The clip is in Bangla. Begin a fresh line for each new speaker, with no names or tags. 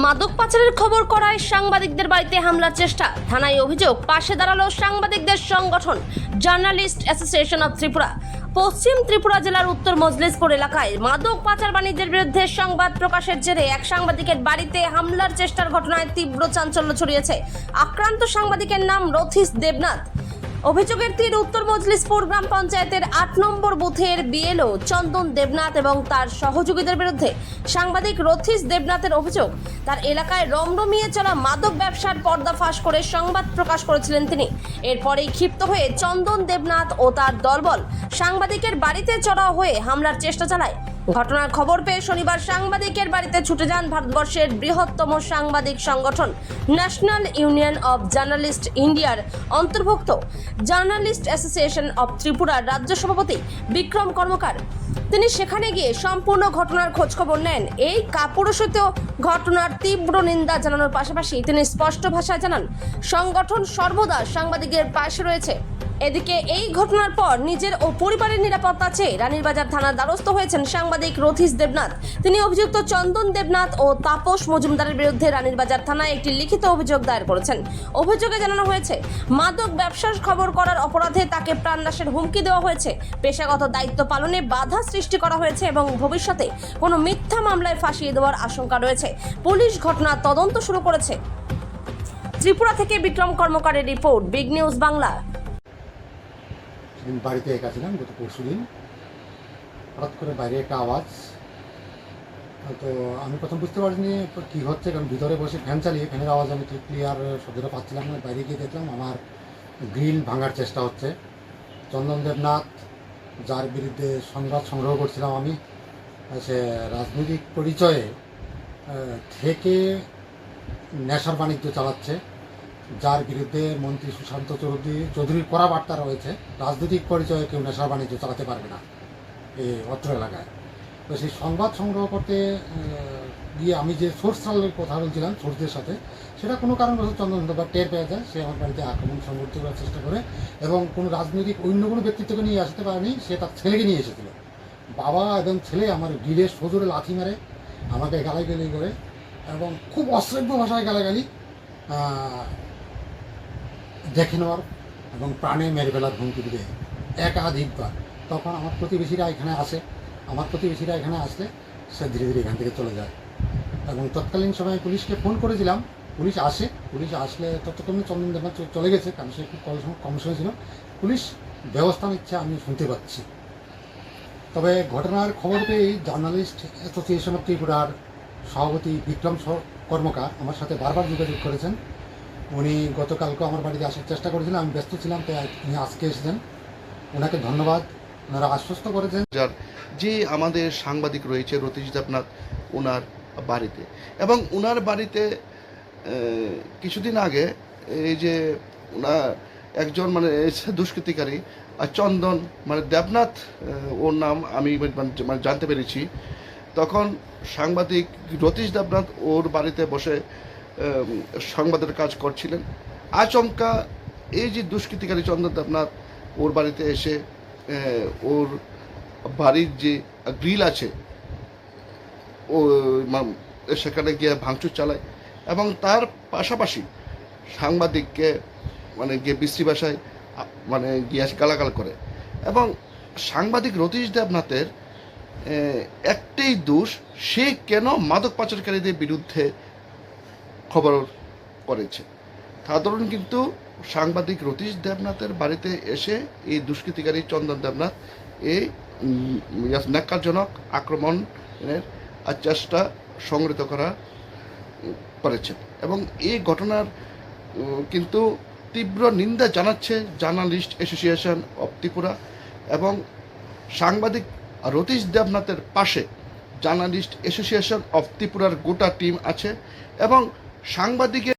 মাদক পাচারের খবর করায় সাংবাদিকদের বাড়িতে হামলার চেষ্টা, থানায় অভিযোগ, পাশে দাঁড়ালো সাংবাদিকদের সংগঠন জার্নালিস্ট অ্যাসোসিয়েশন অব ত্রিপুরা। পশ্চিম ত্রিপুরা জেলার উত্তর মজলিসপুর এলাকায় মাদক পাচার বাণিজ্যের বিরুদ্ধে সংবাদ প্রকাশের জেরে এক সাংবাদিকের বাড়িতে হামলার চেষ্টার ঘটনায় তীব্র চাঞ্চল্য ছড়িয়েছে। আক্রান্ত সাংবাদিকের নাম রথিস দেবনাথ। অভিযোগের তীর উত্তর মজলিসপুর গ্রাম পঞ্চায়েতের ৮ নম্বর বুথের বিএলও চন্দন দেবনাথ এবং তার সহযোগীদের বিরুদ্ধে। সাংবাদিক রথিস দেবনাথের অভিযোগ, তার এলাকায় রমরমিয়ে চলা মাদক ব্যবসার পর্দাফাশ করে সংবাদ প্রকাশ করেছিলেন তিনি। এরপরেই ক্ষিপ্ত হয়ে চন্দন দেবনাথ ও তার দলবল সাংবাদিকের বাড়িতে চড়াও হয়ে হামলার চেষ্টা চালায়। ঘটনার খবর পেয়ে শনিবার সাংবাদিকের বাড়িতে ছুটে যান ভারতবর্ষের বৃহত্তম সাংবাদিক সংগঠন ন্যাশনাল ইউনিয়ন অব জার্নালিস্ট ইন্ডিয়ার অন্তর্ভুক্ত জার্নালিস্ট অ্যাসোসিয়েশন অব ত্রিপুরার রাজ্য সভাপতি বিক্রম কর্মকার। তিনি সেখানে গিয়ে সম্পূর্ণ ঘটনার খোঁজখবর নেন। এই কাপুরুষিত ঘটনার তীব্র নিন্দা জানানোর পাশাপাশি তিনি স্পষ্ট ভাষায় জানান, সংগঠন সর্বদা সাংবাদিকের পাশে রয়েছে। এদিকে এই ঘটনার পর নিজের ও পরিবারের নিরাপত্তা চেয়ে রানীরবাজার থানার দ্বারস্থ হয়েছেন সাংবাদিক রথিস দেবনাথ। তিনি অভিযুক্ত চন্দন দেবনাথ ও তাপস মজুমদারের বিরুদ্ধে রানীরবাজার থানায় একটি লিখিত অভিযোগ দায়ের করেছেন। অভিযোগে জানানো হয়েছে, মাদক ব্যবসার খবর করার অপরাধে তাকে প্রাণনাশের হুমকি দেওয়া হয়েছে, পেশাগত দায়িত্ব পালনে বাধা সৃষ্টি করা হয়েছে এবং ভবিষ্যতে কোনো মিথ্যা মামলায় ফাঁসিয়ে দেওয়ার আশঙ্কা রয়েছে। পুলিশ ঘটনার তদন্ত শুরু করেছে। ত্রিপুরা থেকে বিক্রম কর্মকারের রিপোর্ট, বিগ নিউজ বাংলা।
সেদিন বাড়িতে একা ছিলাম, গত পরশু দিন হঠাৎ করে বাইরে একটা আওয়াজ। তো আমি প্রথম বুঝতে পারিনি কী হচ্ছে, কারণ ভিতরে বসে ফ্যান চালিয়ে ফ্যানের আওয়াজ আমি ঠিক ক্লিয়ার শব্দটা পাচ্ছিলাম না। বাইরে গিয়ে দেখলাম আমার গ্রিল ভাঙার চেষ্টা হচ্ছে। চন্দন দেবনাথ, যার বিরুদ্ধে সংবাদ সংগ্রহ করছিলাম আমি, সে রাজনৈতিক পরিচয়ে থেকে নেশার বাণিজ্য চালাচ্ছে, যার বিরুদ্ধে মন্ত্রী সুশান্ত চৌধুরীর কড়া বার্তা রয়েছে। রাজনৈতিক পরিচয়ে কেউ নেশার বাণিজ্য চালাতে পারবে না এই অত্র এলাকায়। তো সেই সংবাদ সংগ্রহ করতে গিয়ে আমি যে সোর্স চালের কথা বলছিলাম সোর্সদের সাথে, সেটা কোনো কারণবশত চন্দন দেবনাথ টের পেয়ে যায়। সে আমার বাড়িতে আক্রমণ সংঘটিত করার চেষ্টা করে এবং কোনো রাজনৈতিক অন্য কোনো ব্যক্তিত্বকে নিয়ে আসতে পারেনি, সে তার ছেলেকে নিয়ে এসেছিল। বাবা এবং ছেলে আমার গিলে সজোরে লাথি মারে, আমাকে গালাগালি করে এবং খুব অশ্রাব্য ভাষায় গালাগালি, দেখে নেওয়ার এবং প্রাণে মেরে ফেলার হুমকি দেয় একাধিকবার। তখন আমার প্রতিবেশীরা এখানে আসে, আমার প্রতিবেশীরা এখানে আসলে সে ধীরে ধীরে এখান থেকে চলে যায় এবং তৎকালীন সময়ে পুলিশকে ফোন করেছিলাম। পুলিশ আসলে ততক্ষণে চন্দন দেবনাথ চলে গেছে, কারণ সে খুব কম সময় ছিল। পুলিশ ব্যবস্থা নিচ্ছে আমি শুনতে পাচ্ছি। তবে ঘটনার খবর পেয়েই জার্নালিস্ট অ্যাসোসিয়েশন অফ ত্রিপুরার সভাপতি বিক্রম কর্মকার আমার সাথে বারবার যোগাযোগ করেছেন। উনি গতকালকে আমার বাড়িতে আসার চেষ্টা করেছিলেন, আমি ব্যস্ত ছিলাম, তাই উনি আজকে এসেছেন। ওনাকে ধন্যবাদ। ওনারা আশ্বস্ত করেছেন
যে আমাদের সাংবাদিক রয়েছে রথিস দেবনাথ ওনার বাড়িতে, এবং ওনার বাড়িতে কিছুদিন আগে এই যে ওনার একজন দুষ্কৃতিকারী চন্দন দেবনাথ ওর নাম আমি জানতে পেরেছি। তখন সাংবাদিক রথিস দেবনাথ ওর বাড়িতে বসে সংবাদের কাজ করছিলেন। আচমকা এই যে দুষ্কৃতিকারী চন্দন দেবনাথ ওর বাড়িতে এসে ওর বাড়ির যে গ্রিল আছে ও সেখানে গিয়ে ভাঙচুর চালায় এবং তার পাশাপাশি সাংবাদিককে গিয়ে বিশ্রী ভাষায় গিয়ে গালাগাল করে। এবং সাংবাদিক রথিস দেবনাথের একটাই দোষ, সে কেন মাদক পাচারকারীদের বিরুদ্ধে খবর করেছে। সাধারণ কিন্তু সাংবাদিক রথিস দেবনাথের বাড়িতে এসে এই দুষ্কৃতিকারী চন্দন দেবনাথ এই ন্যাক্কারজনক আক্রমণের চেষ্টা সংগঠিত করেছেন এবং এই ঘটনার কিন্তু তীব্র নিন্দা জানাচ্ছে জার্নালিস্ট অ্যাসোসিয়েশন অব ত্রিপুরা। এবং সাংবাদিক রথিস দেবনাথের পাশে জার্নালিস্ট অ্যাসোসিয়েশন অব ত্রিপুরার গোটা টিম আছে এবং সাংবাদিকের